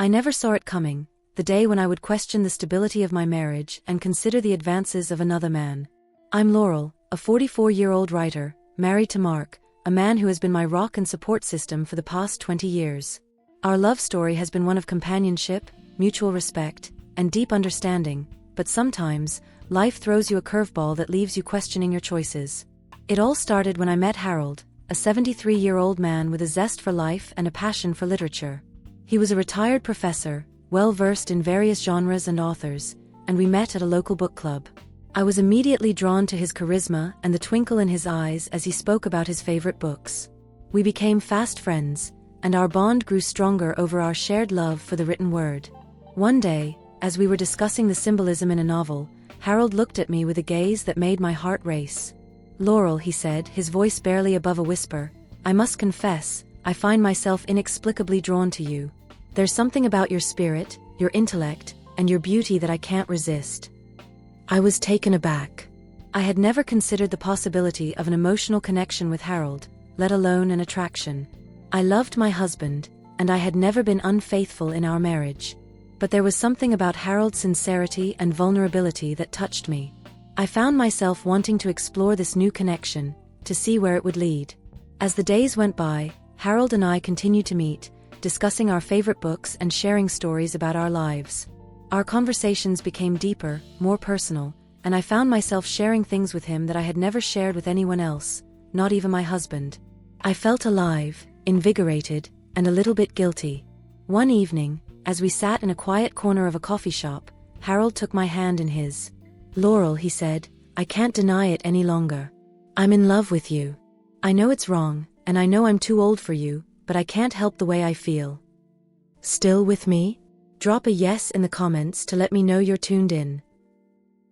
I never saw it coming, the day when I would question the stability of my marriage and consider the advances of another man. I'm Laurel, a 44-year-old writer, married to Mark, a man who has been my rock and support system for the past 20 years. Our love story has been one of companionship, mutual respect, and deep understanding, but sometimes, life throws you a curveball that leaves you questioning your choices. It all started when I met Harold, a 73-year-old man with a zest for life and a passion for literature. He was a retired professor, well-versed in various genres and authors, and we met at a local book club. I was immediately drawn to his charisma and the twinkle in his eyes as he spoke about his favorite books. We became fast friends, and our bond grew stronger over our shared love for the written word. One day, as we were discussing the symbolism in a novel, Harold looked at me with a gaze that made my heart race. "Laurel," he said, his voice barely above a whisper, "I must confess, I find myself inexplicably drawn to you. There's something about your spirit, your intellect, and your beauty that I can't resist." I was taken aback. I had never considered the possibility of an emotional connection with Harold, let alone an attraction. I loved my husband, and I had never been unfaithful in our marriage. But there was something about Harold's sincerity and vulnerability that touched me. I found myself wanting to explore this new connection, to see where it would lead. As the days went by, Harold and I continued to meet, discussing our favorite books and sharing stories about our lives. Our conversations became deeper, more personal, and I found myself sharing things with him that I had never shared with anyone else, not even my husband. I felt alive, invigorated, and a little bit guilty. One evening, as we sat in a quiet corner of a coffee shop, Harold took my hand in his. "Laurel," he said, "I can't deny it any longer. I'm in love with you. I know it's wrong, and I know I'm too old for you, but I can't help the way I feel. Still with me? Drop a yes in the comments to let me know you're tuned in."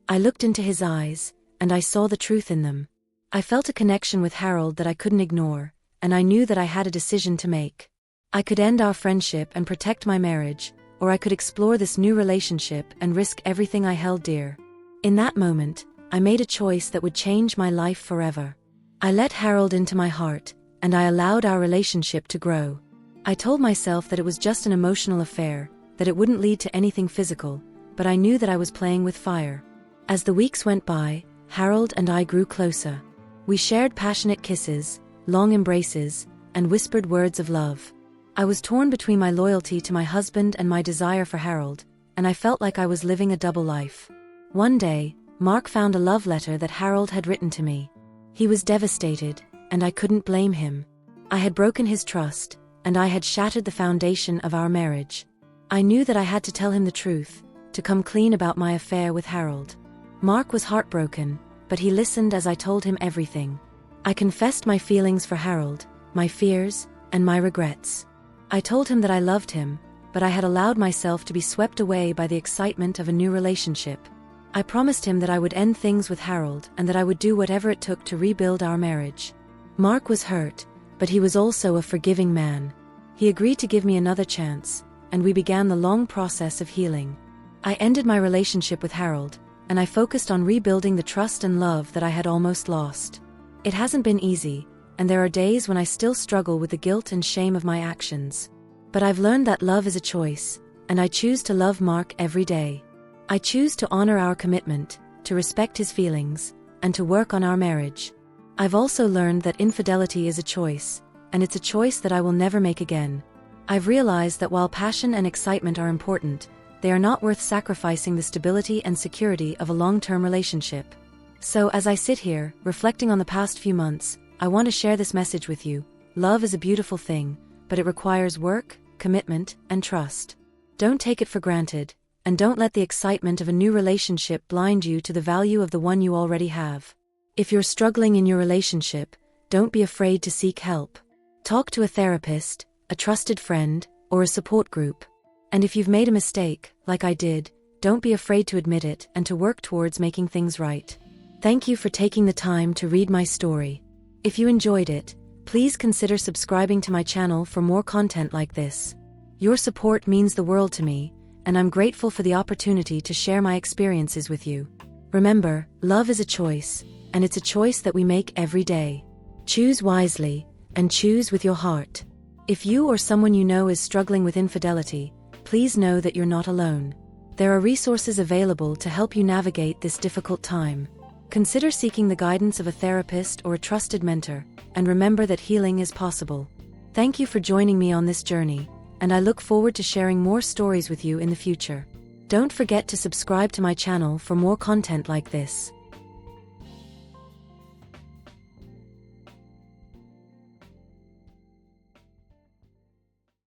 I looked into his eyes, and I saw the truth in them. I felt a connection with Harold that I couldn't ignore, and I knew that I had a decision to make. I could end our friendship and protect my marriage, or I could explore this new relationship and risk everything I held dear. In that moment, I made a choice that would change my life forever. I let Harold into my heart, and I allowed our relationship to grow. I told myself that it was just an emotional affair, that it wouldn't lead to anything physical, but I knew that I was playing with fire. As the weeks went by, Harold and I grew closer. We shared passionate kisses, long embraces, and whispered words of love. I was torn between my loyalty to my husband and my desire for Harold, and I felt like I was living a double life. One day, Mark found a love letter that Harold had written to me. He was devastated, and I couldn't blame him. I had broken his trust, and I had shattered the foundation of our marriage. I knew that I had to tell him the truth, to come clean about my affair with Harold. Mark was heartbroken, but he listened as I told him everything. I confessed my feelings for Harold, my fears, and my regrets. I told him that I loved him, but I had allowed myself to be swept away by the excitement of a new relationship. I promised him that I would end things with Harold and that I would do whatever it took to rebuild our marriage. Mark was hurt, but he was also a forgiving man. He agreed to give me another chance, and we began the long process of healing. I ended my relationship with Harold, and I focused on rebuilding the trust and love that I had almost lost. It hasn't been easy, and there are days when I still struggle with the guilt and shame of my actions. But I've learned that love is a choice, and I choose to love Mark every day. I choose to honor our commitment, to respect his feelings, and to work on our marriage. I've also learned that infidelity is a choice, and it's a choice that I will never make again. I've realized that while passion and excitement are important, they are not worth sacrificing the stability and security of a long-term relationship. So as I sit here, reflecting on the past few months, I want to share this message with you. Love is a beautiful thing, but it requires work, commitment, and trust. Don't take it for granted, and don't let the excitement of a new relationship blind you to the value of the one you already have. If you're struggling in your relationship, don't be afraid to seek help. Talk to a therapist, a trusted friend, or a support group. And if you've made a mistake, like I did, don't be afraid to admit it and to work towards making things right. Thank you for taking the time to read my story. If you enjoyed it, please consider subscribing to my channel for more content like this. Your support means the world to me, and I'm grateful for the opportunity to share my experiences with you. Remember, love is a choice, and it's a choice that we make every day. Choose wisely, and choose with your heart. If you or someone you know is struggling with infidelity, please know that you're not alone. There are resources available to help you navigate this difficult time. Consider seeking the guidance of a therapist or a trusted mentor, and remember that healing is possible. Thank you for joining me on this journey, and I look forward to sharing more stories with you in the future. Don't forget to subscribe to my channel for more content like this.